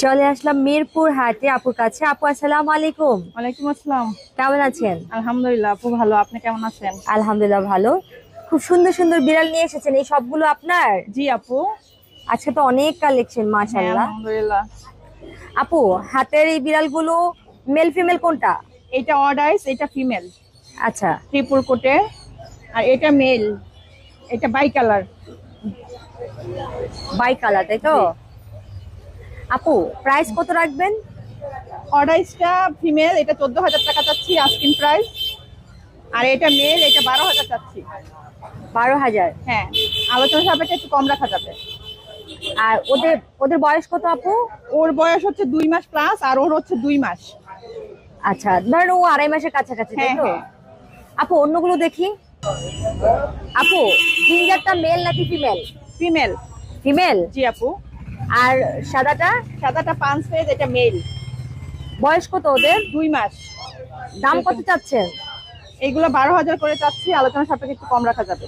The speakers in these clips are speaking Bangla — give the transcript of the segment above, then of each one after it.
চলে আসলাম মিরপুর হাটে আপুর কাছে। আপু আসসালামু আলাইকুম। ওয়ালাইকুম আসসালাম। কেমন আছেন? আলহামদুলিল্লাহ আপু ভালো, আপনি কেমন আছেন? আলহামদুলিল্লাহ ভালো। খুব সুন্দর সুন্দর বিড়াল নিয়ে এসেছেন, এই সবগুলো আপনার? জি আপু। আজকে তো অনেক কালেকশন, হ্যাঁ মাশাআল্লাহ। আলহামদুলিল্লাহ। আপু হাতের এই বিড়ালগুলো মেল ফিমেল কোনটা? এটা অড আইস, এটা ফিমেল, আচ্ছা, ট্রিপল কোটে। আর এটা মেল, এটা বাই কালার। বাই কালার, তাই তো? আপু প্রাইস কত রাখবেন? অড আইসটা ফিমেল, এটা 14,000 টাকা চাচ্ছি আস্কিং প্রাইস। আর এটা মেল, এটা 12,000 চাচ্ছি। 12,000। হ্যাঁ, আলোচনা সাপেক্ষে একটু কম রাখা যাবে। আর ওদের ওদের বয়স কত আপু? ওর বয়স হচ্ছে 2 মাস প্লাস, আর ওর হচ্ছে 2 মাস। আচ্ছা, ধরেন ও 2.5 মাসের কাছাকাছি, তাই হ্যাঁ তো? হ্যাঁ। আপু অন্যগুলো দেখি। আপু জিঞ্জারটা মেল নাকি ফিমেল? ফিমেল। ফিমেল। জি আপু। আর সাদাটা? সাদাটা পাঁচ ফেজ, এটা মেল। বয়স কত ওদের? 2 মাস। দাম কত চাচ্ছেন? এগুলো 12,000 করে চাচ্ছি, আলোচনা সাপেক্ষে একটু কম রাখা যাবে।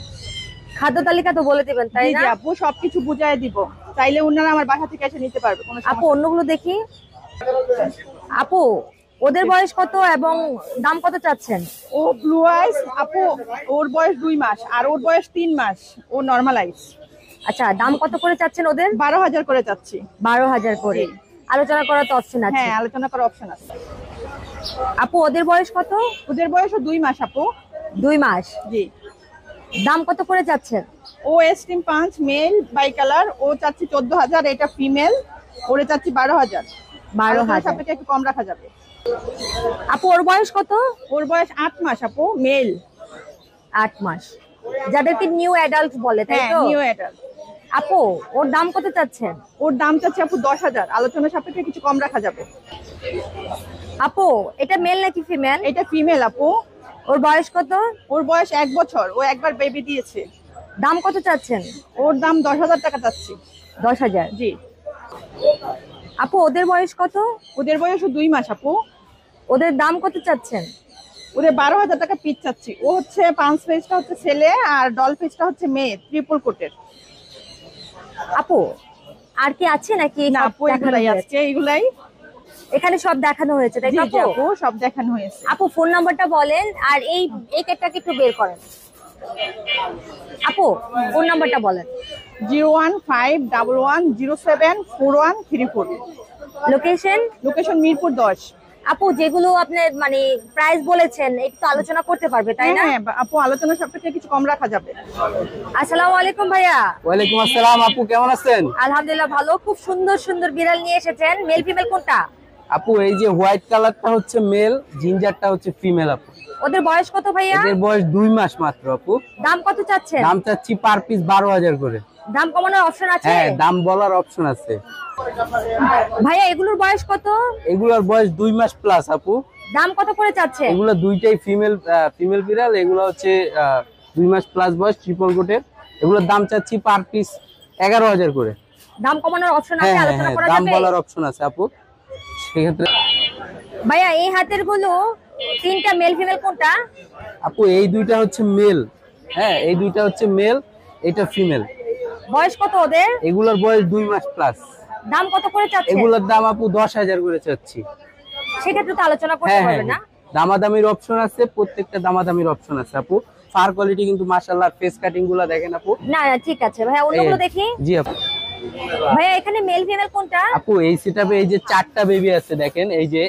খাদ্য তালিকা তো বলে দিবেন, তাই জি না? জি আপু, সবকিছু বুঝাই দিব, চাইলে ওনারা আমার বাসা থেকে এসে নিতে পারবে, কোনো আপু সমস্যা নেই। অন্যগুলো দেখি। আপু ওদের বয়স কত এবং দাম কত চাচ্ছেন? ও ব্লু আইস আপু, ওর বয়স 2 মাস, আর ওর বয়স 3 মাস। ও নরমাল আইস। আচ্ছা, দাম কত করে চাচ্ছেন ওদের? 12,000 করে চাচ্ছি। 12,000 করে। জি। আলোচনা করার তো অপশন আছে? হ্যাঁ, আলোচনা করার অপশন আছে। আপু ওদের বয়স কত? ওদের বয়সও 2 মাস আপু। 2 মাস। জি। দাম কত করে চাচ্ছেন? ও এস্টিম 5 মেল বাই কালার, ও চাচ্ছি 14,000, এটা ফিমেল, ওরে চাচ্ছি 12,000। 12,000। সাপেক্ষে একটু কম রাখা যাবে। আপু ওর বয়স কত? ওর বয়স 8 মাস আপু, মেল। 8 মাস, যাদেরকে নিউ অ্যাডাল্ট বলে, তাই হ্যাঁ, তো? New adult. আপু ওর দাম কত চাচ্ছেন? ওর দাম চাচ্ছি আপু 10,000, আলোচনা সাপেক্ষে কিছু কম রাখা যাবে। আপু এটা মেল নাকি ফিমেল? এটা ফিমেল আপু। ওর বয়স কত? ওর বয়স 1 বছর, ও একবার বেবি দিয়েছে। দাম কত চাচ্ছেন? ওর দাম 10,000 টাকা চাচ্ছি। 10,000। জি। আপু ওদের বয়স কত? ওদের বয়সও 2 মাস আপু। ওদের দাম কত চাচ্ছেন? ওদের 12,000 টাকা পিস চাচ্ছি। ও হচ্ছে 5 পেজটা হচ্ছে ছেলে, আর ডল পেজটা হচ্ছে মেয়ে, ট্রিপল কোটের। আপু আর কি আছে নাকি না সব আপু, দেখানো এগুলাই হয়েছে? আজকে এগুলাই। এখানে সব দেখানো হয়েছে, তাই জি তো জি আপু? আপু, সব দেখানো হয়েছে। আপু ফোন নাম্বারটা বলেন, আর এই কেকটাকে একটু বের করেন। আপু ফোন নাম্বারটা বলেন। 01511074134। লোকেশন? লোকেশন মিরপুর 10। আপু যেগুলো আপনি মানে প্রাইস বলেছেন একটু আলোচনা করতে পারবে, তাই না? হ্যাঁ আপু, আলোচনা সাপেক্ষে কিছু কম রাখা যাবে। আসসালামু আলাইকুম ভাইয়া। ওয়ালাইকুম আসসালাম আপু, কেমন আছেন? আলহামদুলিল্লাহ ভালো। খুব সুন্দর সুন্দর বিড়াল নিয়ে এসেছেন, মেল ফিমেল কোনটা? আপু এই যে হোয়াইট কালারটা হচ্ছে মেল, জিঞ্জারটা হচ্ছে ফিমেল আপু। ওদের বয়স কত ভাইয়া? এদের বয়স 2 মাস মাত্র আপু। দাম কত চাচ্ছেন? দাম চাচ্ছি পার পিস 12,000 করে। দাম কমানোর অপশন আছে? হ্যাঁ, দাম বলার অপশন আছে। ভাইয়া এগুলোর বয়স কত? এগুলোর বয়স 2 মাস প্লাস আপু। দাম কত করে চাচ্ছেন? এগুলো দুইটাই ফিমেল বিড়াল। এগুলো হচ্ছে 2 মাস প্লাস বয়স, ট্রিপল কোটের। এগুলোর দাম চাচ্ছি পার পিস 11,000 করে। দাম কমানোর অপশন আছে? হ্যাঁ হ্যাঁ আলোচনা হ্যাঁ, করা দাম যাবে? বলার অপশন আছে আপু। সেক্ষেত্রে ভাইয়া এই হাতের গুলো তিনটা মেল ফিমেল কোনটা? আপু এই দুইটা হচ্ছে মেল। হ্যাঁ, এই দুইটা হচ্ছে মেল, এটা ফিমেল। বয়স কত ওদের? এগুলোর বয়স 2 মাস প্লাস। দাম কত করে চাচ্ছেন? এগুলোর দাম আপু 10,000 করে চাচ্ছি। সেক্ষেত্রে তো আলোচনা করতে হ্যাঁ হ্যাঁ পারবে না? দামাদামির অপশন আছে, প্রত্যেকটা দামাদামির অপশন আছে আপু। ফার কোয়ালিটি কিন্তু মাশাআল্লাহ, ফেস কাটিং গুলা দেখেন আপু। না না ঠিক আছে ভাইয়া, অন্যগুলো দেখি। জি আপু। ভাইয়া এখানে মেল ফিমেল কোনটা? আপু এই সেটআপে এই যে 4টা বেবি আছে দেখেন, এই যে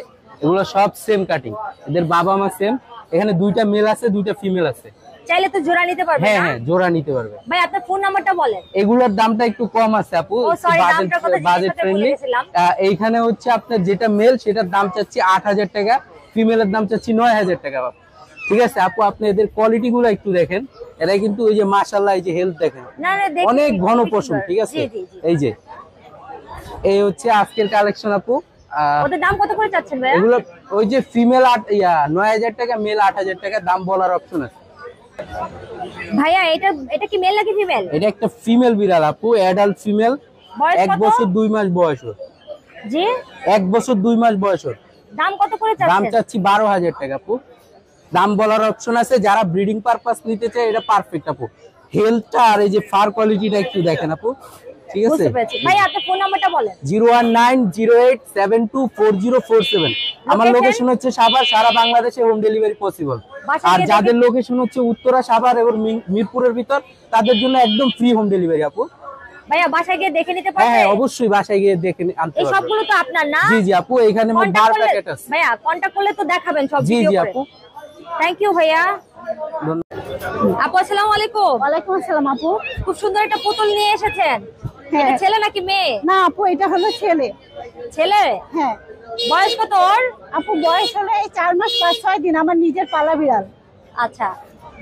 এগুলো সব সেম কাটিং, এদের বাবা মা সেম। এখানে 2টা মেল আছে, 2টা ফিমেল আছে। চাইলে তো জোড়া নিতে পারবে হ্যাঁ না? হ্যাঁ, জোড়া নিতে পারবে। ভাই আপনার ফোন নাম্বারটা বলেন। এগুলোর দামটা একটু কম আছে আপু, ও সরি, দামটার কথা জিজ্ঞেস বাজেট করতে ভুলে ফ্রেন্ডলি। গেছিলাম। এইখানে হচ্ছে আপনার যেটা মেল সেটার দাম চাচ্ছি 8,000 টাকা, ফিমেলের দাম চাচ্ছি 9,000 টাকা। ঠিক আছে আপু, আপনি এদের কোয়ালিটি গুলো একটু দেখেন। এরা কিন্তু ওই যে মাশাআল্লাহ, এই যে হেলথ দেখেন, না না দেখি, অনেক ঘন খুবই পশম। সুন্দর। ঠিক আছে, জি জি জি। এই যে এই হচ্ছে আজকের কালেকশন আপু। ওদের দাম কত করে চাচ্ছেন ভাইয়া? এগুলো ওই যে ফিমেল 9,000 টাকা, মেল 8,000 টাকা, দাম বলার অপশন আছে। ভাইয়া এটা এটা কি মেল নাকি ফিমেল? এটা একটা ফিমেল বিড়াল আপু, অ্যাডাল্ট ফিমেল। বয়স 1 কত? বছর 2 মাস বয়স ওর। জি। 1 বছর 2 মাস বয়স ওর। দাম কত করে দাম চাচ্ছেন? চাচ্ছি 12,000 টাকা আপু। দাম বলার অপশন আছে, যারা ব্রিডিং পারপাস নিতে চায় এটা পারফেক্ট আপু। হেলথটা আর এই যে ফার কোয়ালিটিটা একটু দেখেন আপু। ঠিক আছে বুঝতে পেরেছি ভাই, আপনার ফোন নাম্বারটা বলেন। 01908724047। আমার লোকেশন হচ্ছে সাভার, সারা বাংলাদেশে হোম ডেলিভারি পসিবল। আর যাদের লোকেশন হচ্ছে উত্তরা, সাভার এবং মিরপুরের ভিতর, তাদের জন্য একদম ফ্রি হোম ডেলিভারি আপু। ভাইয়া বাসায় গিয়ে দেখে নিতে পারবে? হ্যাঁ অবশ্যই, বাসায় গিয়ে দেখে আনতে এই পারবে। সবগুলো তো আপনার না? জি জি আপু, এখানে মোট 12 প্যাকেট আছে। ভাইয়া কন্টাক্ট করলে তো দেখাবেন সব জি ভিডিও জি করে। আপু। থ্যাংক ইউ ভাইয়া। আপু আসসালামু আলাইকুম। ওয়ালাইকুম আসসালাম আপু। খুব সুন্দর একটা পুতুল নিয়ে এসেছেন। এটা ছেলে নাকি মেয়ে? না আপু, এটা হলো ছেলে। ছেলে? হ্যাঁ। বয়স কত ওর? আপু বয়স হলো এই 4 মাস 5-6 দিন, আমার নিজের পালা বিড়াল। আচ্ছা,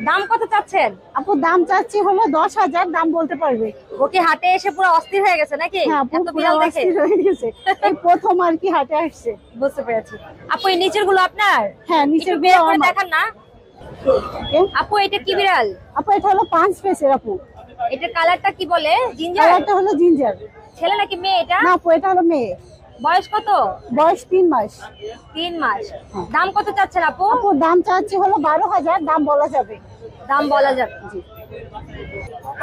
দাম কত চাচ্ছেন? আপু দাম চাচ্ছি হলো 10,000, দাম বলতে পারবে। ওকে হাটে এসে পুরো অস্থির হয়ে গেছে নাকি? হ্যাঁ আপু, এত বিড়াল দেখে অস্থির হয়ে গেছে। এই প্রথম আর কি হাটে আসছে। বুঝতে পেরেছি। আপু এই নিচের গুলো আপনার? হ্যাঁ, নিচের একটু বের গুলো করে আমার। দেখান না। ওকে। আপু এটা কি বিড়াল? আপু এটা হলো 5 ফেসের আপু। এটা কালারটা কি বলে? জিঞ্জার? কালারটা হলো জিঞ্জার। ছেলে নাকি মেয়ে এটা? না আপু, এটা হলো মেয়ে। বয়স কত? বয়স 3 মাস। 3 মাস। দাম কত চাচ্ছেন আপু? আপু দাম চাচ্ছি হলো 12,000, দাম বলা যাবে। দাম বলা যাবে।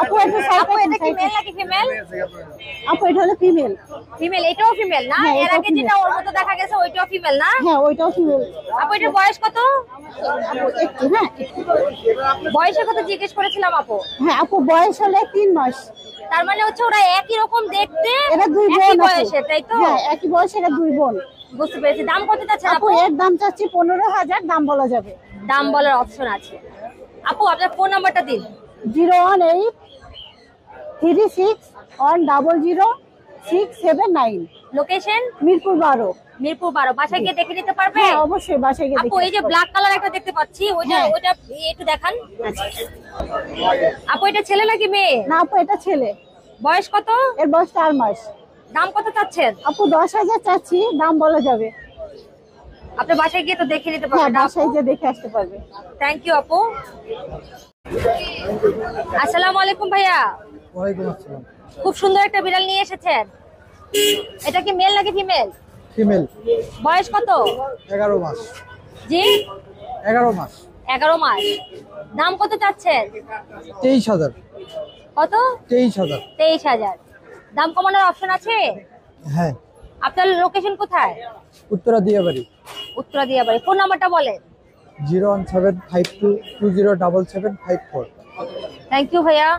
আপু এটা আপু এটা কি মেল নাকি ফিমেল? আপু এটা হলো ফিমেল। ফিমেল, এটাও ফিমেল না? হ্যাঁ, এর এটাও আগে যেটা ওর মতো দেখা গেছে ওইটাও ফিমেল না? হ্যাঁ ওইটাও ফিমেল। আপু এটার বয়স কত? আপু একটু, হ্যাঁ বয়সের কথা জিজ্ঞেস করেছিলাম আপু। হ্যাঁ আপু বয়স হলো 3 মাস। তার মানে হচ্ছে ওরা একই রকম দেখতে, এরা 2 একই বোন বয়সে, তাই তো? হ্যাঁ একই বয়সে, এরা 2 বোন। বুঝতে পেরেছি। দাম কত চাচ্ছেন আপু আপু? এর দাম চাচ্ছি 15,000, দাম বলা যাবে। দাম বলার অপশন আছে। আপু আপনার ফোন নাম্বারটা দিন। 01836100679। লোকেশন? মিরপুর 12। মিরপুর 12। বাসায় গিয়ে দেখে নিতে পারবে? হ্যাঁ অবশ্যই, বাসায় গিয়ে আপু দেখে এই যে নিতে ব্ল্যাক কালার একটা দেখতে পাচ্ছি, ওইটা হ্যাঁ। ওইটা একটু দেখান। আপু এটা ছেলে নাকি মেয়ে? না আপু এটা ছেলে। বয়স কত? এর বয়স 4 মাস। দাম কত চাচ্ছেন? আপু 10,000 চাচ্ছি, দাম বলা যাবে। আপনি বাসায় গিয়ে তো দেখে নিতে হ্যাঁ পারবেন। বাসায় গিয়ে দেখে আসতে পারবে। থ্যাংক ইউ আপু। আসসালামু আলাইকুম ভাইয়া। ওয়ালাইকুম আসসালাম। খুব সুন্দর একটা বিড়াল নিয়ে এসেছেন। এটা কি মেল নাকি ফিমেল? ফিমেল। বয়স কত? 11 মাস। জি 11 মাস। 11 মাস। দাম কত চাচ্ছেন? 23,000। কত? 23,000। 23,000। দাম কমানোর অপশন আছে? হ্যাঁ। আপনার লোকেশন কোথায়? উত্তরা দিয়াবাড়ি। উত্তরা দিয়াবাড়ি। ফোন নাম্বারটা বলেন। 01752207754। থ্যাংক ইউ ভাইয়া।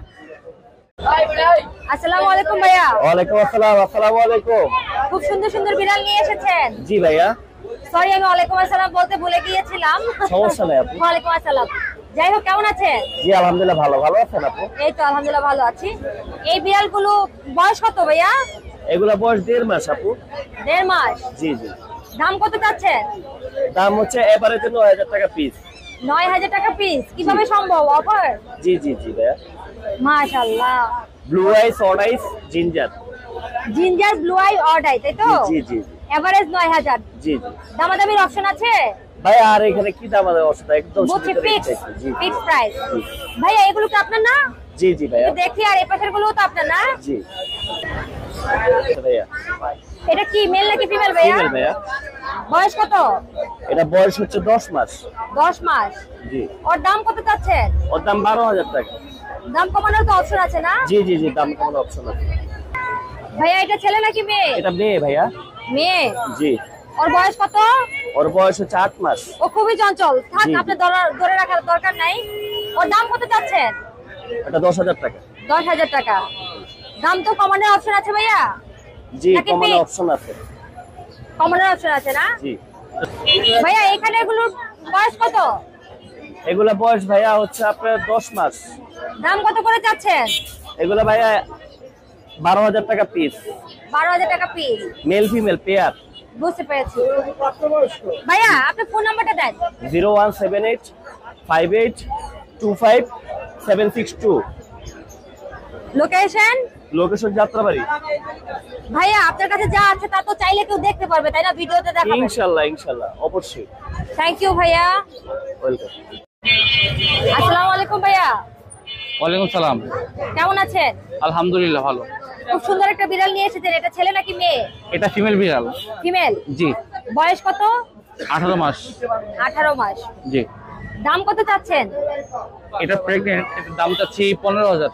আসসালামু আলাইকুম ভাইয়া। ওয়ালাইকুম আসসালাম। আসসালামু আলাইকুম। খুব সুন্দর সুন্দর বিড়াল নিয়ে এসেছেন। জি ভাইয়া। সরি আমি ওয়ালাইকুম আসসালাম বলতে ভুলে গিয়েছিলাম। সমস্যা নাই আপু। ওয়ালাইকুম আসসালাম। যাই হোক, কেমন আছেন? জি আলহামদুলিল্লাহ ভালো। ভালো আছেন আপু? এই তো আলহামদুলিল্লাহ ভালো আছি। এই বিড়ালগুলো বয়স কত ভাইয়া? এগুলা বয়স 1.5 মাস আপু। 1.5 মাস। জি জি। দাম কত চাচ্ছেন? দাম হচ্ছে এভারেজে 9,000 টাকা পিস। 9,000 টাকা পিস। কিভাবে সম্ভব? অফার? জি জি জি ভাইয়া। মাশাআল্লাহ। Blue ice, oud ice, ginger. Ginger, blue eye, oud eye, তাই তো? জি জি জি। এভারেজ 9,000। জি জি। দামাদামির অপশন আছে? ভাই আর এখানে কি দাম আছে অবস্থা একদম বুঝছি, সীমিত ফিক্স রেটে। জি ফিক্স প্রাইস। জি। ভাইয়া এগুলো কি আপনার না? জি জি ভাইয়া। একটু দেখি, আর এই পাশের গুলোও তো আপনার না? জি ভাইয়া। এটা কি মেল নাকি ফিমেল ভাইয়া? ফিমেল ভাইয়া। বয়স কত? এটা বয়স হচ্ছে 10 মাস। 10 মাস। জি। ওর দাম কত চাচ্ছেন? ওর দাম 12,000 টাকা। দাম কমানোর তো অপশন আছে না? জি জি জি, দাম কোনো অপশন আছে। ভাইয়া এটা ছেলে নাকি মেয়ে? এটা মেয়ে ভাইয়া। মেয়ে। জি। ওর বয়স কত? ওর বয়স হচ্ছে 8 মাস। ও খুবই চঞ্চল। থাক, জি। আপনি ধরে রাখার দরকার নাই। ওর দাম কত চাচ্ছেন? এটা 10,000 টাকা। 10,000 টাকা। দাম তো কমানোর অপশন আছে ভাইয়া? জি নাকি কমানোর fix? অপশন আছে। কমানোর অপশন আছে না? জি। ভাইয়া এখানে এগুলোর বয়স কত? এগুলা বয়স ভাইয়া হচ্ছে আপনার 10 মাস। দাম কত করে চাচ্ছেন? এগুলা ভাইয়া 12,000 টাকা পিস। 12,000 টাকা পিস। Male female pair. বুঝতে পেরেছি। ভাইয়া আপনার ফোন নাম্বারটা দেন। 01785825762। লোকেশন? লোকেশন যাত্রাবাড়ি। ভাইয়া আপনার কাছে যা আছে তা তো চাইলে কেউ দেখতে পারবে, তাই না? ভিডিওতে দেখাবেন। ইনশাআল্লাহ ইনশাআল্লাহ অবশ্যই। থ্যাংক ইউ ভাইয়া। ওয়েলকাম। আসসালামু আলাইকুম ভাইয়া। ওয়ালাইকুম সালাম। কেমন আছেন? আলহামদুলিল্লাহ ভালো। খুব সুন্দর একটা বিড়াল নিয়ে এসেছেন। এটা ছেলে নাকি মেয়ে? এটা ফিমেল বিড়াল। ফিমেল। জি। বয়স কত? 18 মাস। 18 মাস। জি। দাম কত চাচ্ছেন? এটা প্রেগনেন্ট, এটার দাম চাচ্ছি 15,000।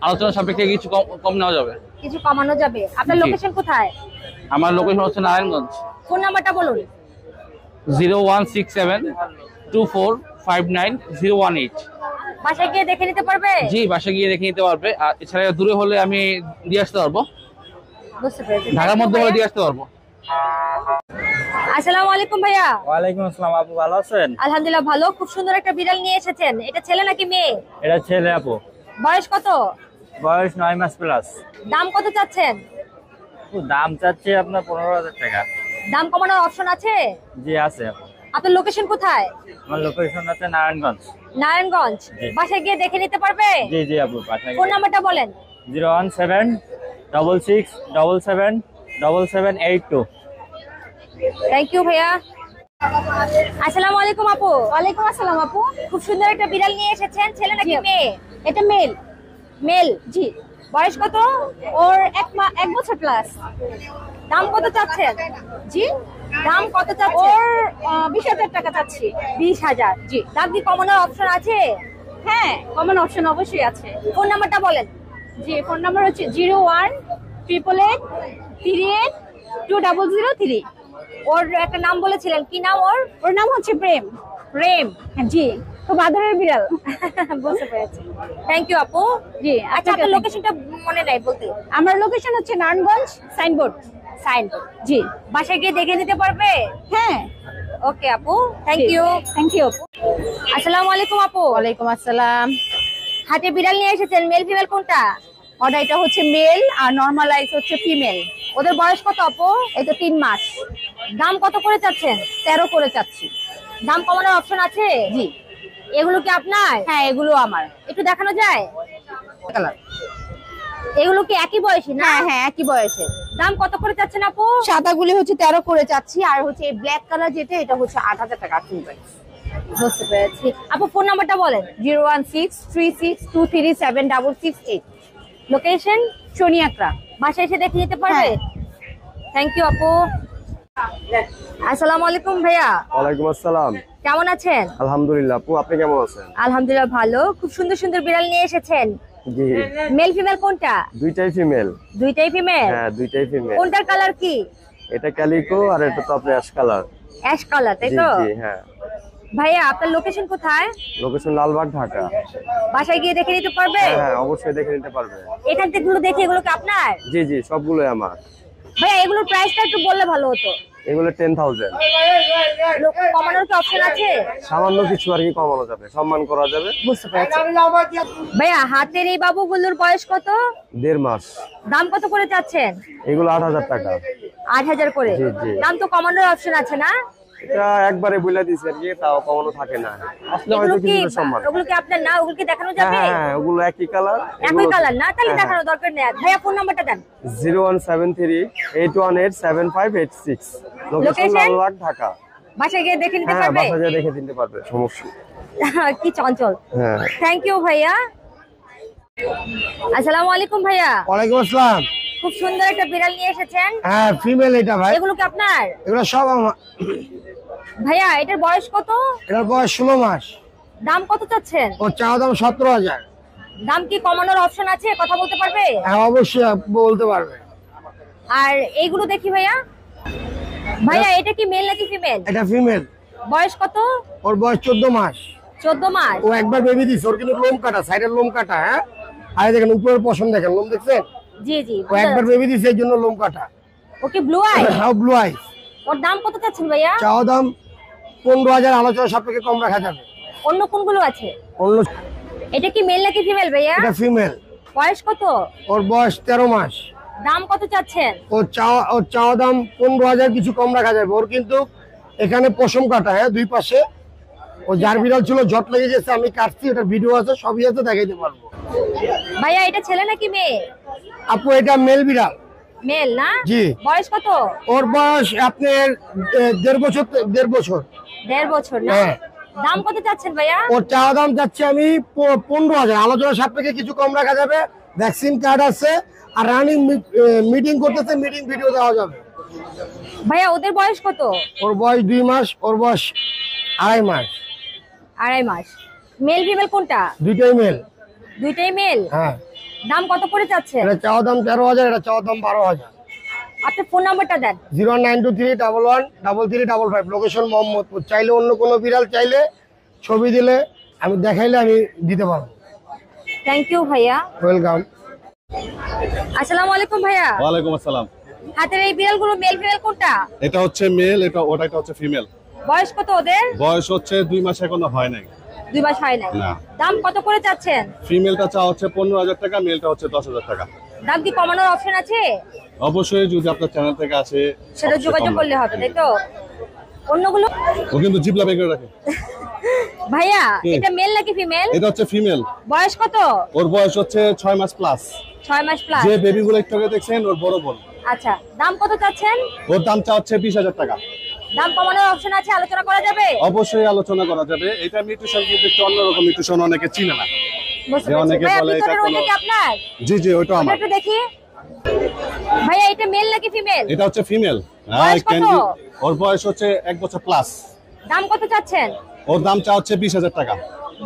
আলোচনা সাপেক্ষে কিছু কম কম নেওয়া যাবে। কিছু কমানো যাবে। আপনার জি। লোকেশন কোথায়? আমার লোকেশন হচ্ছে নারায়ণগঞ্জ। ফোন নাম্বারটা বলুন। 0167245918। বাসায় গিয়ে দেখে নিতে পারবে? জি, বাসায় গিয়ে দেখে নিতে পারবে। আর এছাড়া দূরে হলে আমি দিয়ে আসতে পারবো, বুঝতে পেরেছি। ঢাকার মধ্যে হলে দিয়ে আসতে পারবো। আসসালামু আলাইকুম ভাইয়া। ওয়ালাইকুম আসসালাম আপু, ভালো আছেন? আলহামদুলিল্লাহ ভালো। খুব সুন্দর একটা বিড়াল নিয়ে এসেছেন। এটা ছেলে নাকি মেয়ে? এটা ছেলে আপু, বয়স কত? বয়স 9 মাস প্লাস। দাম কত চাচ্ছেন? দাম চাচ্ছি আপনার 15,000 টাকা। দাম কমানোর অপশন আছে? জি আছে আপু। আপনার লোকেশন কোথায়? আমার লোকেশন আছে নারায়ণগঞ্জ। নারায়ণগঞ্জ। জি। বাসায় গিয়ে দেখে নিতে পারবে? জি জি আপু, পাঠাই। ফোন নাম্বারটা বলেন। 01766777782। থ্যাংক ইউ ভাইয়া। আসসালামু আলাইকুম আপু। ওয়ালাইকুম আসসালাম আপু। খুব সুন্দর একটা বিড়াল নিয়ে এসেছেন। ছেলে নাকি মেয়ে? এটা মেল। মেল? জি। বয়স কত? ওর 1 বছর প্লাস। দাম কত চাচ্ছেন? জি, দাম কত চাচ্ছেন? ওর 20,000 টাকা চাচ্ছি। 20,000? জি। দাম কি কমানোর অপশন আছে? হ্যাঁ, কমানোর অপশন অবশ্যই আছে। ফোন নাম্বারটা বলেন। জি, ফোন নাম্বার হচ্ছে 0188382003। ওর একটা নাম বলেছিলেন, কি নাম ওর? ওর নাম হচ্ছে প্রেম। প্রেম? জি, খুব আদরের বিড়াল। বুঝতে পেরেছি। থ্যাংক ইউ আপু। জি। আচ্ছা, আপনার লোকেশনটা মনে নাই বলতে? আমার লোকেশন হচ্ছে নারায়ণগঞ্জ সাইনবোর্ড। সাইনবোর্ড? জি। বাসায় গিয়ে দেখে নিতে পারবে? হ্যাঁ। ওকে আপু, থ্যাংক ইউ। Thank you. আসসালামু আলাইকুম আপু। ওয়ালাইকুম আসসালাম। হাটে বিড়াল নিয়ে এসেছেন, মেল ফিমেল কোনটা? এটা হচ্ছে মেল আর নরমালাইজ হচ্ছে ফিমেল। ওদের বয়স কত আপু? এই তো 3 মাস। দাম কত করে চাচ্ছেন? 13 করে চাচ্ছি। দাম কমানোর অপশন আছে? জি। এগুলো কি আপনার? হ্যাঁ, এগুলো আমার। একটু দেখানো যায়? কালার। এগুলো কি একই বয়সী না? হ্যাঁ হ্যাঁ, একই বয়সের। দাম কত করে চাচ্ছেন আপু? সাদাগুলি হচ্ছে 13 করে চাচ্ছি, আর হচ্ছে এই ব্ল্যাক কালার যেটা, এটা হচ্ছে 8,000 টাকা কিনবেন। বুঝতে পেরেছি আপু। ফোন নাম্বারটা বলেন। 01636237668। লোকেশন? সোনিয়াকড়া। বাসায় এসে দেখে নিতে পারবে? থ্যাংক ইউ আপু। আসসালামু আলাইকুম ভাইয়া। ওয়ালাইকুম আসসালাম। কেমন আছেন? আলহামদুলিল্লাহ আপু, আপনি কেমন আছেন? আলহামদুলিল্লাহ ভালো। খুব সুন্দর সুন্দর বিড়াল নিয়ে এসেছেন। জি। মেল ফিমেল কোনটা? দুইটাই ফিমেল। দুইটাই ফিমেল? হ্যাঁ, দুইটাই ফিমেল। কোনটার কালার কি? এটা ক্যালিকো আর এটা তো আপনার অ্যাশ কালার। অ্যাশ কালার, তাই জি তো? জি হ্যাঁ। ভাইয়া আপনার লোকেশন কোথায়? লোকেশন লালবাগ, ঢাকা। বাসায় গিয়ে দেখে নিতে পারবে? হ্যাঁ হ্যাঁ, অবশ্যই দেখে নিতে পারবে। এখান থেকে গুলো দেখে, এগুলো কি আপনার? জি জি, সবগুলোই আমার। ভাইয়া এগুলোর প্রাইসটা একটু বললে ভালো হতো। এগুলো 10,000। কমানোর কি অপশন আছে? সামান্য কিছু আর কি কমানো যাবে, সম্মান করা যাবে। বুঝতে পেরেছি। ভাইয়া হাতের এই বাবুগুলোর বয়স কত? 1.5 মাস। দাম কত করে চাচ্ছেন? এগুলো 8,000 টাকা। 8,000 করে? জি, জি। দাম তো কমানোর অপশন আছে না? এটা একবারে বলে দিছি আর কি, তাও কমানো থাকে না। আসলে এগুলো হয়তো কি, কিছু সম্মান। ওগুলো কি আপনার না? ওগুলো কি দেখানো হ্যাঁ যাবে? হ্যাঁ, ওগুলো একই কালার। একই কালার না? তাহলে হ্যাঁ, দেখানো দরকার নেই। ভাইয়া ফোন নাম্বারটা দেন। 01738187586। Location location? লালবাগ, ঢাকা। বাসায় গিয়ে দেখে নিতে হ্যাঁ, পারবে? বাসা যেয়ে দেখে দিতে পারবে, সমস্যা নেই। কি চঞ্চল। হ্যাঁ। থ্যাংক ইউ ভাইয়া। আসসালামু আলাইকুম ভাইয়া। ওয়ালাইকুম আসসালাম। খুব সুন্দর একটা বিড়াল নিয়ে এসেছেন। হ্যাঁ, ফিমেল এটা ভাই। এগুলো কি আপনার? এগুলো সব আমার। ভাইয়া এটার বয়স কত? এটার বয়স 16 মাস। দাম কত চাচ্ছেন? ওর চাওয়া দাম 17,000। দাম কি কমানোর অপশন আছে? কথা বলতে পারবে? হ্যাঁ, অবশ্যই বলতে পারবে। আর এইগুলো দেখি ভাইয়া। ভাইয়া এটা কি মেল নাকি ফিমেল? এটা ফিমেল। বয়স কত? ওর বয়স 14 মাস। 14 মাস? ও একবার বেবি দিছে, ওর কিন্তু লোম কাটা, সাইডের লোম কাটা। হ্যাঁ, আর এই দেখেন উপরের পশম দেখেন, লোম দেখছেন? জি জি। ও একবার বেবি দিছে, এই জন্য লোম কাটা। ওকে ব্লু আই? হ্যাঁ, ব্লু আই। ওর দাম কত চাচ্ছেন ভাইয়া? চাওয়া দাম 15,000, আলোচনা সাপেক্ষে কম রাখা যাবে। অন্য কোনগুলো আছে? অন্য এটা কি মেল নাকি ফিমেল ভাইয়া? এটা ফিমেল। বয়স কত? ওর বয়স 13 মাস। দাম কত চাচ্ছেন? ওর চাওয়া দাম 15,000, কিছু কম রাখা যাবে। ওর কিন্তু এখানে পশম কাটা, হ্যাঁ, দুই পাশে। ও যার বিড়াল ছিল, জট লেগে গেছে, আমি কাটছি, এটা ভিডিও আছে, সবই আছে, দেখাইতে পারবো। ভাইয়া এটা ছেলে নাকি মেয়ে? আপু এটা মেল বিড়াল। মেল না? জি। বয়স কত? ওর বয়স আপনার 1.5 বছর। 1.5 বছর। 1.5 বছর না? হ্যাঁ। দাম কত চাচ্ছেন ভাইয়া? ওর চাওয়া দাম যাচ্ছে আমি 15,000, আলোচনা সাপেক্ষে কিছু কম রাখা যাবে। ভ্যাকসিন কার্ড আছে, আর রানিং মিটিং করতেছে, মিটিং ভিডিও দেওয়া যাবে। ভাইয়া ওদের বয়স কত? ওর বয়স 2 মাস, ওর বয়স 2.5 মাস। 2.5 মাস। মেল ফিমেল কোনটা? দুইটাই মেল। দুইটাই মেল? হ্যাঁ। দাম কত করে চাচ্ছেন? এটা চাওয়া দাম 13,000, এটা চাওয়া দাম 12,000। আপনার ফোন নাম্বারটা দেন। 09231115555, লোকেশন মোহাম্মদপুর। চাইলে অন্য কোনো বিড়াল চাইলে ছবি দিলে আমি দেখাইলে আমি দিতে পারবো। থ্যাংক ইউ ভাইয়া। ওয়েলকাম। আসসালামু আলাইকুম ভাইয়া। ওয়ালাইকুম আসসালাম। হাতের এই বিড়ালগুলো মেল ফিমেল কোনটা? এটা হচ্ছে মেল, এটা হচ্ছে ফিমেল। বয়স কত ওদের? বয়স হচ্ছে 2 মাস এখনো হয় নাই। 2 মাস হয় নাই। না। দাম কত করে চাচ্ছেন? ফিমেলটা চা হচ্ছে 15,000 টাকা, মেলটা হচ্ছে 10,000 টাকা। দাম কি কমানোর অপশন আছে? অবশ্যই, যদি আপনার চ্যানেল থেকে আসে সেটা যোগাযোগ করলে হবে, তাই তো? অন্যগুলো ও কিন্তু জিপলা বের করে রাখে। ভাইয়া এটা মেল নাকি ফিমেল? এটা হচ্ছে ফিমেল। বয়স কত? ওর বয়স হচ্ছে 6 মাস প্লাস। 6 মাস প্লাস। যে বেবিগুলো একটু আগে দেখছেন ওর বড় বোন। আচ্ছা, দাম কত চাচ্ছেন? ওর দাম চা হচ্ছে 20,000 টাকা। দাম কমানোর অপশন আছে, আলোচনা করা যাবে? অবশ্যই আলোচনা করা যাবে। এটা মিউটেশন কিন্তু একটু অন্যরকম মিউটেশন, অনেকে চিনে না। বুঝতে যে পেরেছি। অনেকে ভাইয়া বলে এটা ভিতরের ওইটা কোনো- কি আপনার? জি জি, ওইটা ওটা আমার। একটু দেখি। ভাইয়া এটা মেল নাকি ফিমেল? এটা হচ্ছে ফিমেল। বয়স কত? ওর বয়স হচ্ছে 1 বছর প্লাস। দাম কত চাচ্ছেন? ওর দাম চা হচ্ছে 20,000 টাকা।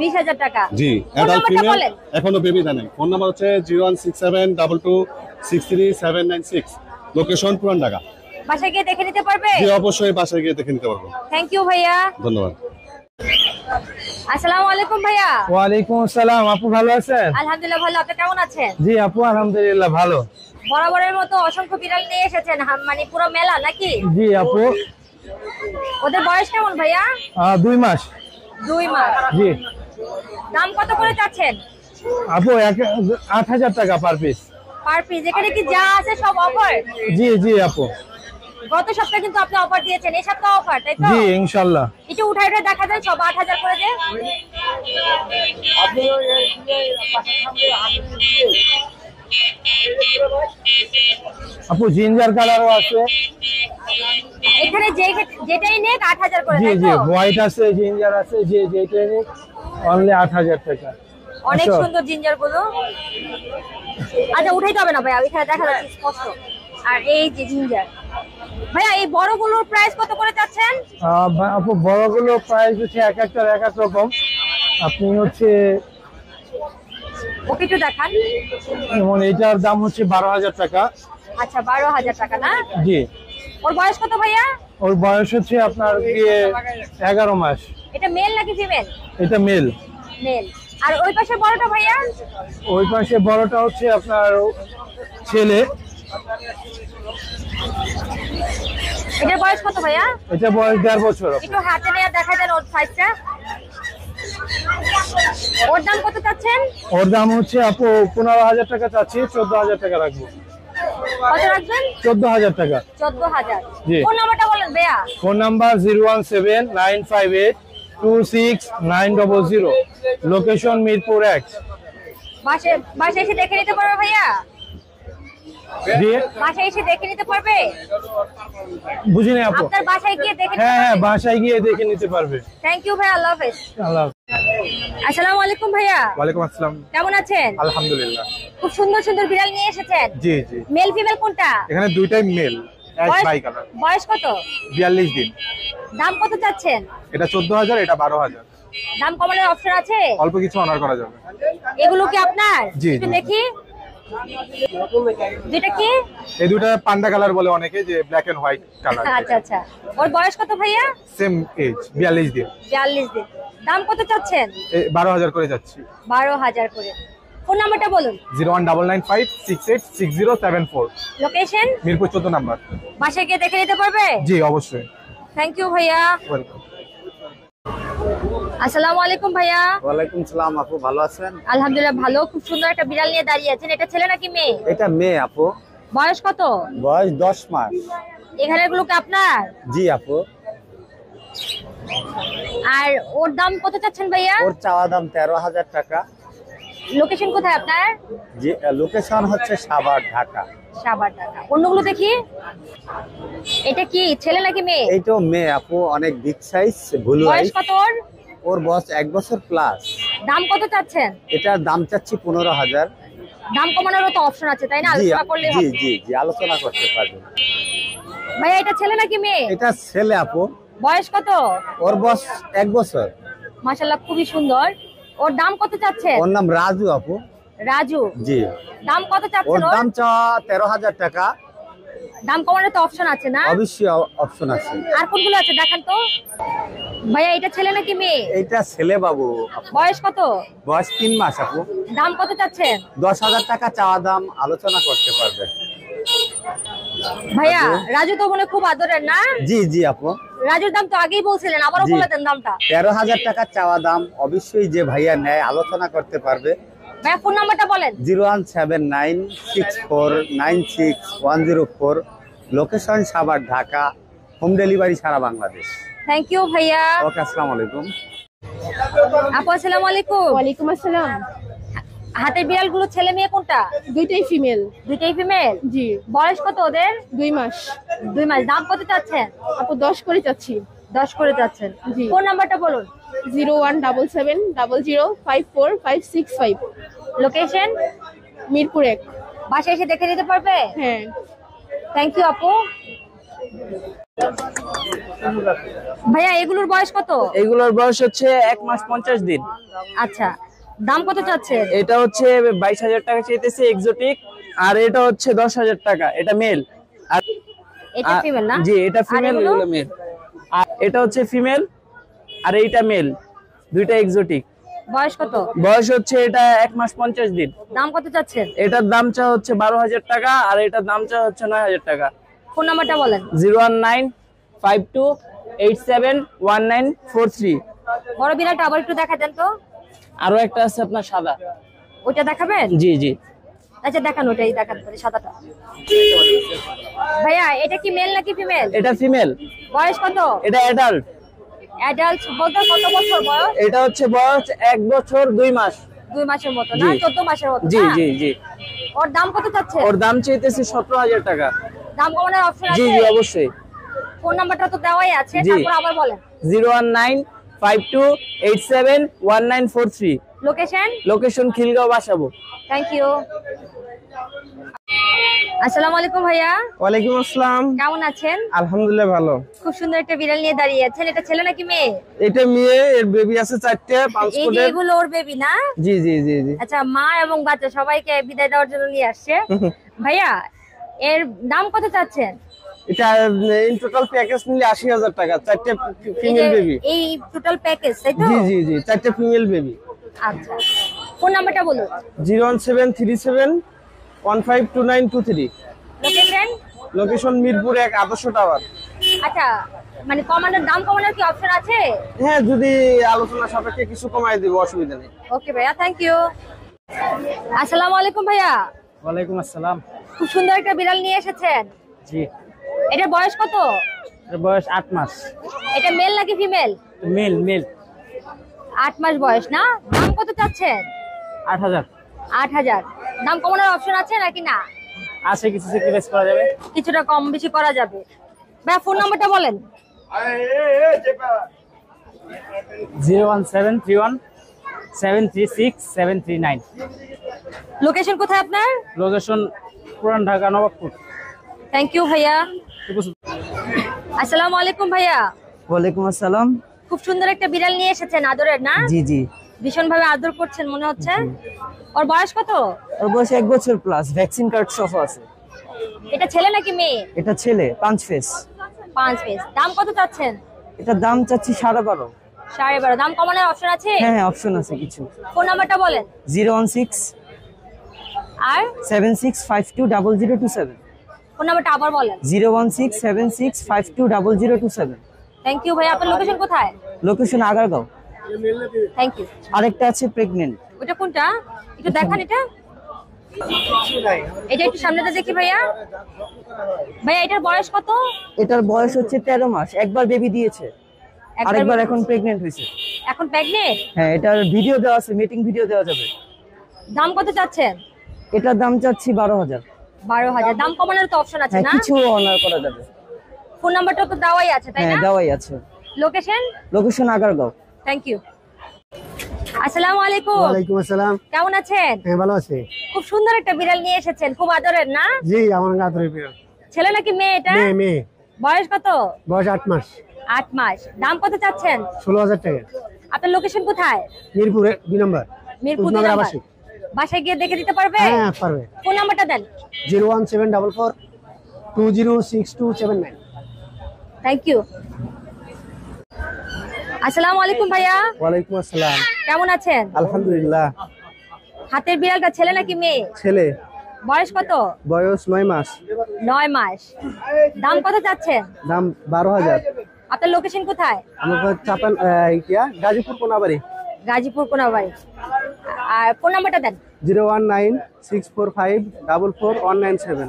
20,000 টাকা। জি, ফোন অ্যাডাল্ট নাম্বারটা ফিমেল, বলেন। এখনো বেবি দেয় নাই। ফোন নাম্বার হচ্ছে 01672263796, লোকেশন পুরান ঢাকা। বাসায় গিয়ে দেখে নিতে পারবে? জি অবশ্যই, বাসায় গিয়ে দেখে নিতে পারবো। থ্যাংক ইউ ভাইয়া। ধন্যবাদ। আসসালামু আলাইকুম ভাইয়া। ওয়ালাইকুম আসসালাম। আপু ভালো আছেন? আলহামদুলিল্লাহ ভালো, আপনি কেমন আছেন? জি আপু আলহামদুলিল্লাহ ভালো। বরাবরের মতো অসংখ্য বিড়াল নিয়ে এসেছেন, মানে পুরো মেলা নাকি? জি আপু। ওদের বয়স কেমন ভাইয়া? 2 মাস। 2 মাস। জি দাম কত করে চাচ্ছেন? আপু 8,000 টাকা পার পিস। Per piece. এখানে কি যা আছে সব অফার? জি জি আপু। গত সপ্তাহে কিন্তু আপনি অফার দিয়েছেন, এই সপ্তাহে অফার, তাই তো? জি ইনশাআল্লাহ। একটু উঠাই উঠাই দেখা যায় সব 8,000 করে যে। আপু জিঞ্জার কালারও আছে। এখানে যেটাই নেক 8,000 করে, জি তাই জি, তো? হোয়াইট আছে, জিঞ্জার আছে, যে যেটাই নিক অনলি 8,000 টাকা। অনেক আচ্ছা। সুন্দর জিঞ্জার গুলো। আচ্ছা উঠাইতে হবে না ভাইয়া, এখানে দেখা যাচ্ছে স্পষ্ট। আর এই যে জিঞ্জার ভাইয়া, এই বড়গুলোর প্রাইস কত করে চাচ্ছেন? আপু বড়গুলো প্রাইস হচ্ছে এক একটার এক এক রকম। আপনি হচ্ছে ওকে একটু দেখান। যেমন এইটার দাম হচ্ছে 12,000 টাকা। আচ্ছা 12,000 টাকা না? জি। ওর বয়স কত ভাইয়া? ওর বয়স হচ্ছে আপনার 11 মাস। এটা মেল নাকি ফিমেল? এটা মেল। মেল। আর ওই পাশে বড়টা ভাইয়া? ওই পাশে বড়টা হচ্ছে আপনার ছেলে। এটার বয়স কত ভাইয়া? এটা বয়স 1.5 বছর। একটু হাতে নিয়ে দেখা দেন ওর সাইজটা। ওর দাম কত চাচ্ছেন? ওর দাম হচ্ছে আপু 15,000 টাকা চাচ্ছি, 14,000 টাকা রাখবো। কত রাখবেন? 14,000 টাকা। 14,000। জি। ফোন নাম্বারটা বলেন ভাইয়া। Phone number 01795826900, location Mirpur 1। বাসায় এসে দেখে নিতে পারবে ভাইয়া? জি বাসায় এসে দেখে নিতে পারবে? বুঝিনি আপু। আপনার বাসায় গিয়ে দেখে নিতে হ্যাঁ হ্যাঁ, পারবে? বাসায় গিয়ে দেখে নিতে পারবে। থ্যাংক ইউ ভাইয়া, আল্লাহ হাফেজ। আল্লাহ। আসসালামু আলাইকুম ভাইয়া। ওয়ালাইকুম আসসালাম। কেমন আছেন? আলহামদুলিল্লাহ। খুব সুন্দর সুন্দর বিড়াল নিয়ে এসেছেন। জি জি, মেল ফিমেল কোনটা? এখানে দুইটাই মেল, এক বয়স- বাই কালার। বয়স কত? 42 দিন। দাম কত চাচ্ছেন? এটা 14,000, এটা 12,000। দাম কমানোর অপশন আছে? অল্প কিছু অনার করা যাবে। এগুলো কি আপনার? জি, একটু জি। দেখি। দুইটা কি? এই দুইটা পান্ডা কালার বলে অনেকে, যে ব্ল্যাক এন্ড হোয়াইট কালার। আচ্ছা আচ্ছা। ওর বয়স কত ভাইয়া? সেম এজ, 42 দিন। 42 দিন। দাম কত চাচ্ছেন? 12,000 করে যাচ্ছি। 12,000 করে। ফোন নাম্বারটা বলুন। 01995686074, লোকেশন? মিরপুর 14 নাম্বার। বাসায় গিয়ে দেখে নিতে পারবে? জি অবশ্যই। থ্যাংক ইউ ভাইয়া। ওয়েলকাম। আসসালামু আলাইকুম ভাইয়া। ওয়ালাইকুম সালাম আপু, ভালো আছেন? আলহামদুলিল্লাহ ভালো। খুব সুন্দর একটা বিড়াল নিয়ে দাঁড়িয়ে আছেন, এটা ছেলে নাকি মেয়ে? এটা মেয়ে আপু, বয়স কত? বয়স 10 মাস। এখানে গুলো কি আপনার? জি আপু। আর ওর দাম কত চাচ্ছেন ভাইয়া? ওর চাওয়া দাম 13,000 টাকা। লোকেশন কোথায় আপনার? জি, লোকেশন হচ্ছে সাভার, ঢাকা। সাভার ঢাকা। অন্যগুলো দেখি। এটা কি ছেলে নাকি মেয়ে? এইটাও মেয়ে আপু, অনেক বিগ সাইজ, ব্লু বয়স আইস। কত ওর? ওর বয়স 1 বছর প্লাস। দাম কত চাচ্ছেন? এটার দাম চাচ্ছি 15,000। দাম কমানোরও তো অপশন আছে তাই না? জি আলোচনা করলে জি হবে। জি জি, আলোচনা করতে পারবেন। ভাইয়া এটা ছেলে নাকি মেয়ে? এটা ছেলে আপু, বয়স কত? ওর বয়স 1 বছর। মাশাআল্লাহ খুবই সুন্দর। ওর দাম কত চাচ্ছেন? ওর নাম রাজু আপু। রাজু, জি। দাম কত ওর চাচ্ছেন? দাম চাওয়া 13,000 টাকা। দাম কমানোর তো অপশন আছে না? অবশ্যই অপশন আছে। আর কোনগুলো আছে দেখান তো। ভাইয়া এটা ছেলে নাকি মেয়ে? এটা ছেলে বাবু। বয়স কত? বয়স 3 মাস আপু। দাম কত চাচ্ছেন? 10,000 টাকা চাওয়া দাম, আলোচনা করতে পারবে। ভাইয়া রাজু তো মনে খুব আদরের না? জি জি আপু। রাজুর দাম তো আগেই বলছিলেন, আবারও জি। বলে দেন দামটা। 13,000 টাকা চাওয়া দাম, অবশ্যই যে ভাইয়া নেয় আলোচনা করতে পারবে। ভাইয়া ফোন নাম্বারটা বলেন। 01796410104, location Savar, Dhaka, home delivery সারা বাংলাদেশ। থ্যাংক ইউ ভাইয়া। ওকে, আসসালামু আলাইকুম। আপু আসসালামু আলাইকুম। ওয়ালাইকুম আসসালাম। হাতের বিড়াল গুলো ছেলে মেয়ে কোনটা? দুইটাই ফিমেল। দুইটাই ফিমেল? জি। বয়স কত ওদের? 2 মাস। 2 মাস। দাম কত চাচ্ছেন? আপু 10 করে চাচ্ছি। 10 করে চাচ্ছেন। জি। ফোন নাম্বারটা বলুন। 01770054565। লোকেশন? মিরপুর 1। বাসায় এসে দেখে নিতে পারবে? হ্যাঁ। থ্যাংক ইউ আপু। ভাইয়া এগুলোর বয়স কত? এগুলোর বয়স হচ্ছে 1 মাস 50 দিন। আচ্ছা, দাম কত চাচ্ছেন? এটা হচ্ছে 22,000 টাকা চাইতেছে এক্সোটিক, আর এটা হচ্ছে 10,000 টাকা। এটা মেল। আর এটা ফিমেল না? জি, এটা ফিমেল, এগুলো? এগুলো মেল। আর এটা হচ্ছে ফিমেল, আর এইটা মেল। দুইটা এক্সোটিক। বয়স কত? বয়স হচ্ছে এটা 1 মাস 50 দিন। দাম কত চাচ্ছেন? এটার দাম চা হচ্ছে 12,000 টাকা, আর এটার দাম চা হচ্ছে 9,000 টাকা। ফোন নাম্বারটা বলেন। 01952871943। বড় বিড়ালটা আবার একটু দেখা দেন তো। আরো একটা আছে আপনার সাদা। ওইটা দেখাবেন? জি জি। আচ্ছা দেখান, ওইটাই দেখান তাহলে, সাদাটা। ভাইয়া এটা কি মেল নাকি ফিমেল? এটা ফিমেল। বয়স কত? এটা অ্যাডাল্ট। অ্যাডাল্ট বলতে কত বছর বয়স? এটা হচ্ছে বয়স 1 বছর 2 মাস। 2 মাসের মতো না? জি। 14 মাসের মতো জি না? জি জি। ওর দাম কত চাচ্ছে? ওর দাম চাইতেছে 17,000 টাকা। দাম কমানোর অপশন জি আছে? জি অবশ্যই। ফোন নাম্বারটা তো দেওয়াই আছে, জি। তারপর আবার বলেন। 01952871943। Location? Location Khilgaon Basabo. Thank you. আসসালামু আলাইকুম ভাইয়া। ওয়ালাইকুম আসসালাম। কেমন আছেন? আলহামদুলিল্লাহ ভালো। খুব সুন্দর একটা বিড়াল নিয়ে দাঁড়িয়ে আছেন। এটা ছেলে নাকি মেয়ে? এটা মেয়ে, এর বেবি আছে 4টে, 5 এই যে কোটের। এগুলো ওর বেবি না? জি জি জি জি। আচ্ছা, মা এবং বাচ্চা সবাইকে বিদায় দেওয়ার জন্য নিয়ে আসছে। ভাইয়া এর দাম কত চাচ্ছেন? এটা ইন টোটাল প্যাকেজ নিলে 80,000 টাকা, 4টে এই ফিমেল যে- বেবি। এই টোটাল প্যাকেজ তাই তো? জি জি জি, 4টে ফিমেল বেবি। আচ্ছা, ফোন নাম্বারটা বলুন। 01737152923। লোকেশন? লোকেশন মিরপুর 1, আদর্শ টাওয়ার। আচ্ছা, মানে কমানোর দাম কমানোর কি অপশন আছে? হ্যাঁ, যদি আলোচনা সাপেক্ষে কিছু কমাই দিব, অসুবিধা নেই। ওকে ভাইয়া, থ্যাংক ইউ। আসসালামু আলাইকুম ভাইয়া। ওয়ালাইকুম আসসালাম। খুব সুন্দর একটা বিড়াল নিয়ে এসেছেন। জি। এটার বয়স কত? এর বয়স 8 মাস। এটা মেল নাকি ফিমেল? Male male. 8 মাস বয়স না? দাম কত চাচ্ছেন? 8,000। 8,000। দাম কমানোর অপশন আছে নাকি না? আছে, কিছু স্যাক্রিফাইস করা যাবে। কিছুটা কম বেশি করা যাবে। ভাইয়া ফোন নাম্বারটা বলেন। 01731736739। লোকেশন কোথায় আপনার? লোকেশন পুরান ঢাকা, নবাবপুর। থ্যাংক ইউ ভাইয়া। আসসালামু আলাইকুম ভাইয়া। ওয়ালাইকুম আসসালাম। খুব সুন্দর একটা বিড়াল নিয়ে এসেছেন, আদরের না? জি জি। ভীষণ ভাবে আদর করছেন মনে হচ্ছে। ওর বয়স কত? ওর বয়স 1 বছর প্লাস, ভ্যাকসিন কার্ড সহ আছে। এটা ছেলে নাকি মেয়ে? এটা ছেলে, 5 ফেস। 5 পিস। দাম কত চাচ্ছেন? এটার দাম চাচ্ছি 12.5। 12.5। দাম কমানোর অপশন আছে? হ্যাঁ হ্যাঁ, অপশন আছে কিছু। ফোন নাম্বারটা বলেন। 016 আর 76520027। ফোন নাম্বারটা আবার বলেন। 016 76520027। থ্যাংক ইউ ভাইয়া। আপনার লোকেশন কোথায়? লোকেশন আগারগাঁও। Thank you. আরেকটা আছে প্রেগনেন্ট। ওটা কোনটা? একটু দেখান এটা। এটা একটু সামনেটা দেখি ভাইয়া। ভাইয়া এটার বয়স কত? এটার বয়স হচ্ছে 13 মাস, একবার বেবি দিয়েছে, আরেকবার এখন প্রেগনেন্ট হয়েছে। এখন প্রেগনেন্ট? হ্যাঁ, এটার ভিডিও দেওয়া আছে, মিটিং ভিডিও দেওয়া যাবে। দাম কত চাচ্ছেন? এটার দাম চাচ্ছি 12,000। 12,000। দাম কমানোর তো অপশন আছে হ্যাঁ, না? কিছু অনার করা যাবে। ফোন নাম্বারটা তো দেওয়াই আছে তাই হ্যাঁ, না? দেওয়াই আছে। Location? Location Agargaon. Thank you. আসসালামু আলাইকুম। ওয়ালাইকুম আসসালাম। কেমন আছেন? হ্যাঁ, ভালো আছি। খুব সুন্দর একটা বিড়াল নিয়ে এসেছেন, খুব আদরের না? জি, আমার গাতরে বিড়াল। ছেলে নাকি মেয়ে এটা? মেয়ে মেয়ে। বয়স কত? বয়স 8 মাস। 8 মাস। দাম কত চাচ্ছেন? 16,000 টাকা। আপনার লোকেশন কোথায়? মিরপুর 2 নম্বর। মিরপুর 2 উত্তরনগর নম্বর। আবাসিক। বাসায় গিয়ে দেখে দিতে পারবে? হ্যাঁ পারবে। ফোন নাম্বারটা দেন। 01744 206279। Thank you. আসসালামু আলাইকুম ভাইয়া। ওয়ালাইকুম আসসালাম। কেমন আছেন? আলহামদুলিল্লাহ। হাতের বিড়ালটা ছেলে নাকি মেয়ে? ছেলে। বয়স কত? বয়স 9 মাস। 9 মাস। দাম কত চাচ্ছেন? দাম 12,000। আপনার লোকেশন কোথায়? আমাদের চাপান গাজীপুর কোনাবাড়ি। গাজীপুর কোনাবাড়ি। আর ফোন নাম্বারটা দেন। 01964544197।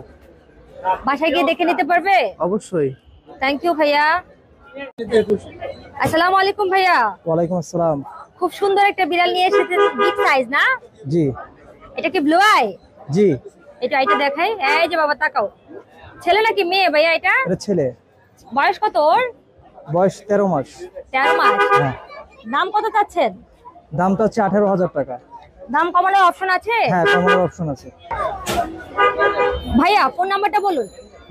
বাসায় গিয়ে দেখে নিতে পারবে? অবশ্যই। থ্যাংক ইউ ভাইয়া। আসসালামু আলাইকুম ভাইয়া। ওয়ালাইকুম আসসালাম। খুব সুন্দর একটা বিড়াল নিয়ে এসেছেন, বিগ সাইজ না? জি। এটা কি ব্লু আই? জি। এটা দেখাই। এই যে বাবা তাকাও। ছেলে নাকি মেয়ে ভাইয়া এটা? এটা ছেলে। বয়স কত ওর? বয়স 13 মাস। 13 মাস। হ্যাঁ। দাম কত চাচ্ছেন? দামটা হচ্ছে 18,000 টাকা। দাম কমানোর অপশন আছে? হ্যাঁ, কমানোর অপশন আছে। ভাইয়া ফোন নাম্বারটা বলুন।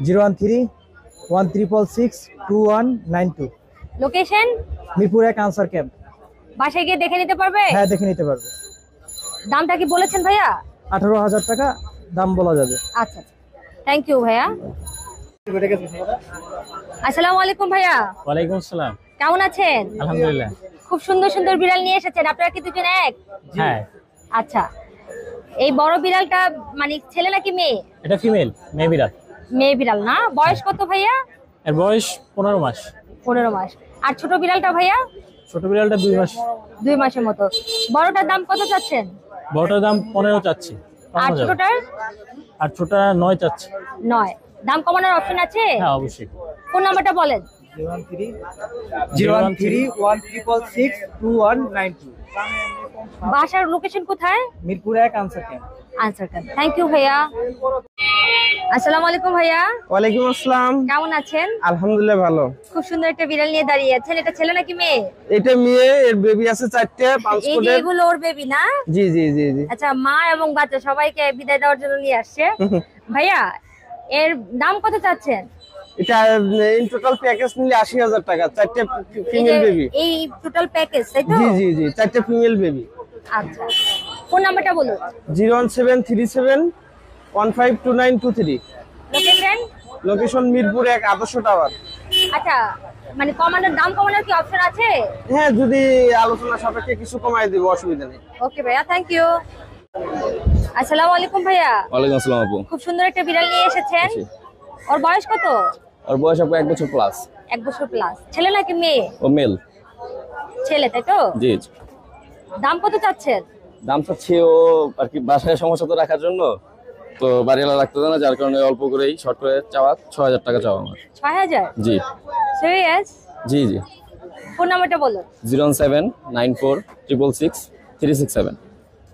013-166-2192। লোকেশন? মিরপুর 1 আনসার ক্যাম্প। বাসায় গিয়ে দেখে নিতে পারবে? হ্যাঁ, দেখে নিতে পারবে। দামটা কি বলেছেন ভাইয়া? 18,000 টাকা দাম বলা যাবে। আচ্ছা, থ্যাংক ইউ ভাইয়া। আসসালামু আলাইকুম ভাইয়া। ওয়ালাইকুম আসসালাম। কেমন আছেন? আলহামদুলিল্লাহ। খুব সুন্দর সুন্দর বিড়াল নিয়ে এসেছেন। আপনারা কি দুজন এক? হ্যাঁ। আচ্ছা, এই বড় বিড়ালটা মানে ছেলে নাকি মেয়ে? এটা ফিমেল, মেয়ে বিড়াল। মেয়ে বিড়াল না? বয়স কত ভাইয়া? এর বয়স 15 মাস। 15 মাস। আর ছোট বিড়ালটা ভাইয়া? ছোট বিড়ালটা 2 মাস। 2 মাসের মতো। বড়টার দাম কত চাচ্ছেন? বড়টার দাম 15 চাচ্ছি। আর ছোটটার? আর ছোটটা 9 চাচ্ছি। 9। দাম কমানোর অপশন আছে? হ্যাঁ, অবশ্যই। ফোন নাম্বারটা বলেন। 013-166-2192। বাসার লোকেশন কোথায়? মিরপুর 1 আনসার ক্যাম্প। আনসার করেন। থ্যাংক ইউ ভাইয়া। আসসালামু আলাইকুম ভাইয়া। ওয়ালাইকুম আসসালাম। কেমন আছেন? আলহামদুলিল্লাহ ভালো। খুব সুন্দর একটা বিড়াল নিয়ে দাঁড়িয়ে আছেন। এটা ছেলে নাকি মেয়ে? এটা মেয়ে, এর বেবি আছে 4টে, 5 এই যে কোটের। এগুলো ওর বেবি না? জি জি জি জি। আচ্ছা, মা এবং বাচ্চা সবাইকে বিদায় দেওয়ার জন্য নিয়ে আসছে। ভাইয়া, এর দাম কত চাচ্ছেন? এটা ইন টোটাল প্যাকেজ নিলে 80,000 টাকা। 4টে এই ফিমেল যে বেবি। এই টোটাল প্যাকেজ, তাই তো? জি জি জি, 4টে ফিমেল বেবি। আচ্ছা, ফোন নাম্বারটা বলুন। 01737152923। লোকেশন? লোকেশন মিরপুর 1 আদর্শ টাওয়ার। আচ্ছা, মানে দাম কমানোর কি অপশন আছে? হ্যাঁ, যদি আলোচনা সাপেক্ষে কিছু কমাই দিব, অসুবিধা নেই। ওকে ভাইয়া, থ্যাংক ইউ। আসসালামু আলাইকুম ভাইয়া। ওয়ালাইকুম আসসালাম আপু। খুব সুন্দর একটা বিড়াল নিয়ে এসেছেন। ওর বয়স কত? ওর বয়স আপু 1 বছর প্লাস। 1 বছর প্লাস। ছেলে নাকি মেয়ে? ও মেল। ছেলে, তাই তো? জি। দাম কত চাচ্ছেন? দাম চাচ্ছি ও আর কি বাসায় সমস্যা তো রাখার জন্য, তো বাড়িওয়ালা রাখতে দেয় না, যার কারণে অল্প করেই শর্ট করে চাওয়া। 6,000 টাকা চাওয়া আমার। 6,000? জি। সিরিয়াস? জি জি। ফোন নাম্বারটা বলুন। 0794367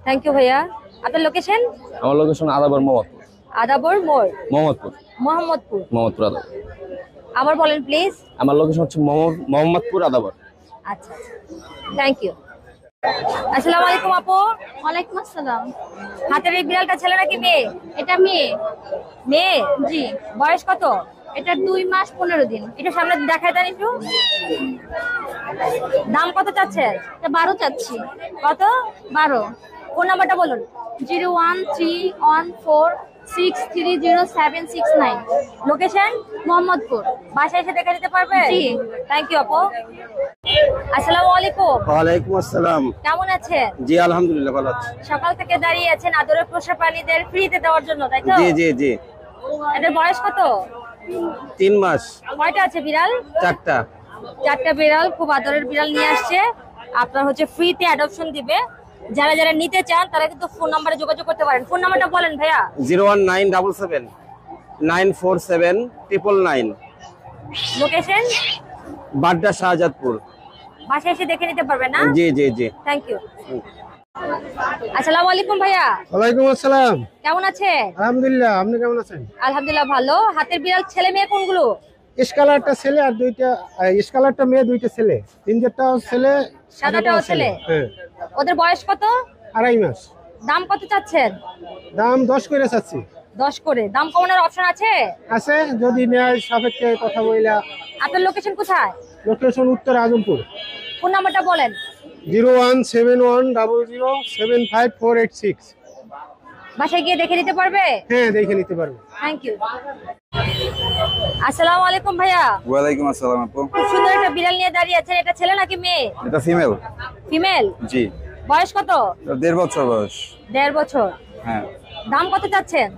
থ্যাংক ইউ ভাইয়া। আপনার লোকেশন? আমার লোকেশন আদাবর মোহাম্মদপুর। আদাবর মোড়, মোহাম্মদপুর। মোহাম্মদপুর। আদাবর। আবার বলেন প্লিজ। আমার লোকেশন হচ্ছে মোহাম্মদপুর আদাবর। আচ্ছা, থ্যাংক ইউ। আসসালামু আলাইকুম আপু। ওয়ালাইকুম আসসালাম। হাতের এই বিড়ালটা ছেলে নাকি মেয়ে? এটা মেয়ে। মেয়ে? জি। বয়স কত? এটা 2 মাস 15 দিন। একটু সামনে দেখায় দেন একটু। দাম কত চাচ্ছেন? এটা 12 চাচ্ছি। কত? 12। ফোন নাম্বারটা বলুন। 01314630769। লোকেশন? মোহাম্মদপুর। বাসায় এসে দেখে নিতে পারবে? জি। থ্যাংক ইউ আপু। আসসালামু আলাইকুম। ওয়ালাইকুম আসসালাম। কেমন আছেন? জি আলহামদুলিল্লাহ ভালো আছি। সকাল থেকে দাঁড়িয়ে আছেন আদরের পোষা প্রাণীদের ফ্রিতে দেওয়ার জন্য, তাই তো? জি জি জি। এদের বয়স কত? 3 মাস। কয়টা আছে বিড়াল? 4টা। 4টা বিড়াল, খুব আদরের বিড়াল নিয়ে আসছে। আপনার হচ্ছে ফ্রিতে অ্যাডপশন দিবে। যারা যারা নিতে চান তারা কিন্তু ফোন নাম্বারে যোগাযোগ করতে পারেন। ফোন নাম্বারটা বলেন ভাইয়া। 01977947999। লোকেশন? বাড্ডা শাহজাদপুর। বাসায় এসে দেখে নিতে পারবেন না? জি জি জি। Thank you. আসসালামু আলাইকুম ভাইয়া। ওয়ালাইকুম আসসালাম। কেমন আছেন? আলহামদুলিল্লাহ, আপনি কেমন আছেন? আলহামদুলিল্লাহ ভালো। হাতের বিড়াল ছেলে মেয়ে কোনগুলো? ইসকালারটা ছেলে আর 2টা, ইসকালারটা মেয়ে 2টা ছেলে, 3-4টাও ছেলে, সাদাটাও ছেলে। হ্যাঁ। ওদের বয়স কত? 2.5 মাস। দাম কত চাচ্ছেন? দাম 10 করে চাচ্ছি। 10 করে। দাম কমানোর অপশন আছে? আছে, যদি নেয় সাপেক্ষে কথা বইলা। আপনার লোকেশন কোথায়? লোকেশন উত্তর আজমপুর। ফোন নাম্বারটা বলেন। 01710075486। বাসায় গিয়ে দেখে নিতে পারবে? হ্যাঁ, দেখে নিতে পারবে। Thank you. আসসালামু আলাইকুম ভাইয়া। ওয়ালাইকুম আসসালাম আপু। খুব সুন্দর একটা বিড়াল নিয়ে দাঁড়িয়ে আছেন, এটা ছেলে নাকি মেয়ে? এটা ফিমেল। ফিমেল? জি। বয়স কত? 1.5 বছর বয়স। 1.5 বছর। হ্যাঁ। দাম কত চাচ্ছেন?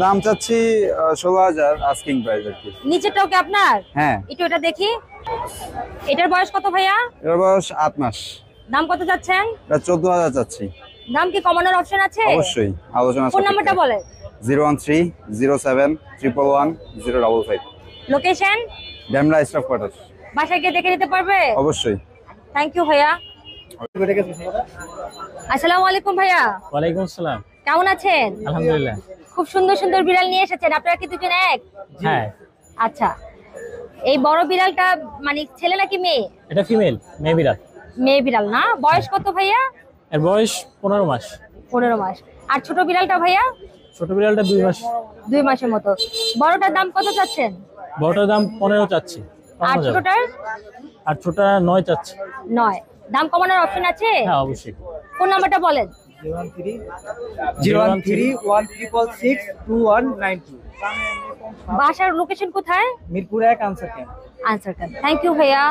দাম চাচ্ছি 16,000 আস্কিং প্রাইস আর কি। নিচেরটাও কি আপনার? হ্যাঁ। একটু এটা দেখি। এটার বয়স কত ভাইয়া? এর বয়স 8 মাস। দাম কত চাচ্ছেন? এটা 14,000 চাচ্ছি। দাম কি কমানোর অপশন আছে? অবশ্যই আলোচনা। ফোন নাম্বারটা বলেন। 013073055 লোকেশন? Demra staff quarter. বাসায় গিয়ে দেখে নিতে পারবে? অবশ্যই। থ্যাংক ইউ ভাইয়া। আসসালামু আলাইকুম ভাইয়া। ওয়ালাইকুম আসসালাম। কেমন আছেন? আলহামদুলিল্লাহ। খুব সুন্দর সুন্দর বিড়াল নিয়ে এসেছেন, আপনারা কি দুজন এক? হ্যাঁ। আচ্ছা, এই বড় বিড়ালটা মানে ছেলে নাকি মেয়ে? এটা ফিমেল, মেয়ে বিড়াল। মেয়ে বিড়াল না? বয়স কত ভাইয়া? এর বয়স 15 মাস। 15 মাস। আর ছোট বিড়ালটা ভাইয়া? ছোট বিড়ালটা 2 মাস। 2 মাসের মতো। বড়টার দাম কত চাচ্ছেন? বড়টার দাম 15 চাচ্ছি। আর ছোটটার? আর ছোটটা 9 চাচ্ছি। 9। দাম কমানোর অপশন আছে? হ্যাঁ অবশ্যই। ফোন নাম্বারটা বলেন। 01316662192। বাসার লোকেশন কোথায়? Mirpur 1 Ansar camp. Ansar camp. Thank you ভাইয়া।